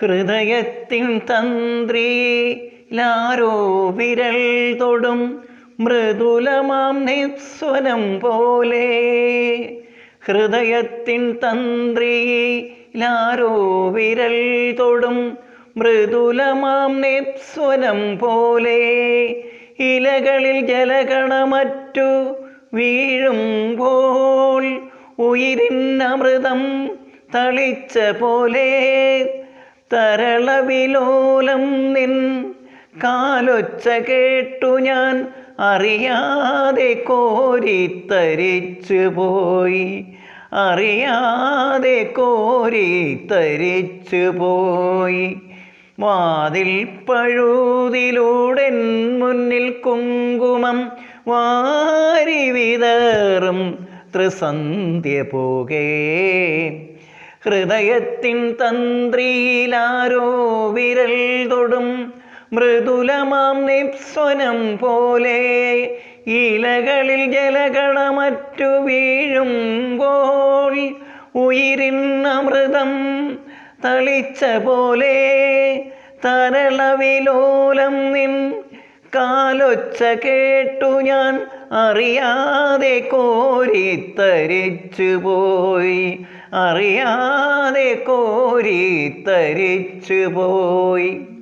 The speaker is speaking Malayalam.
ഹൃദയത്തിൻ തന്ത്രിയിലാരോ വിരൽ തൊടും മൃദുലമാം നിസ്വനം പോലെ. ഹൃദയത്തിൻ തന്ത്രിയിലാരോ വിരൽ തൊടും മൃദുലമാം നിസ്വനം പോലെ. ഇലകളിൽ ജലകണമറ്റു വീഴുമ്പോൾ ഉയിരിന്നമൃതം തളിച്ച പോലെ. തരളവിലോലം നിൻ കാലൊച്ച കേട്ടു ഞാൻ അറിയാതെ കോരിത്തരിച്ചു പോയി. അറിയാതെ കോരിത്തരിച്ചു പോയി. വാതിൽ പഴുതിലൂടെ മുന്നിൽ കുങ്കുമം വാരി വിതറും ത്രിസന്ധ്യ പോകേ. ഹൃദയത്തിൻ തന്ത്രിയിലാരോ വിരൽ തൊടും മൃദുലമാം നിസ്വനം പോലെ. ഇലകളിൽ ജലകണമറ്റു വീഴുമ്പോൾ ഉയിരിന്നമൃതം തളിച്ച പോലെ. തരളവിലോലം നിൻ കാലൊച്ച കേട്ടു ഞാൻ അറിയാതെ കോരിത്തരിച്ചു പോയി. അറിയാതെ കോരിത്തരിച്ചു പോയി.